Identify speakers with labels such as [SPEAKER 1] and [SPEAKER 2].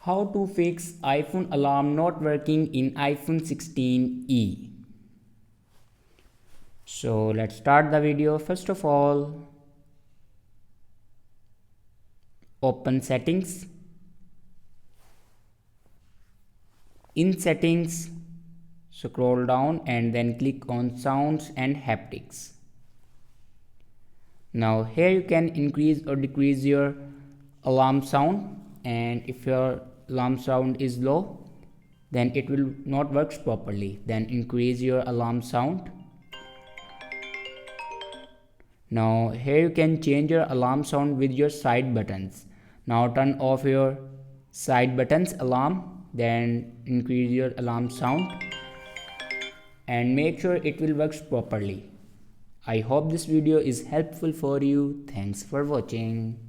[SPEAKER 1] How to fix iPhone alarm not working in iPhone 16e. So let's start the video. First of all, open settings. In settings, scroll down and then click on sounds and haptics. Now here you can increase or decrease your alarm sound, and if your alarm sound is low, then it will not work properly. Then increase your alarm sound. Now here you can change your alarm sound with your side buttons. Now turn off your side buttons alarm, then increase your alarm sound and make sure it will work properly. I hope this video is helpful for you. Thanks for watching.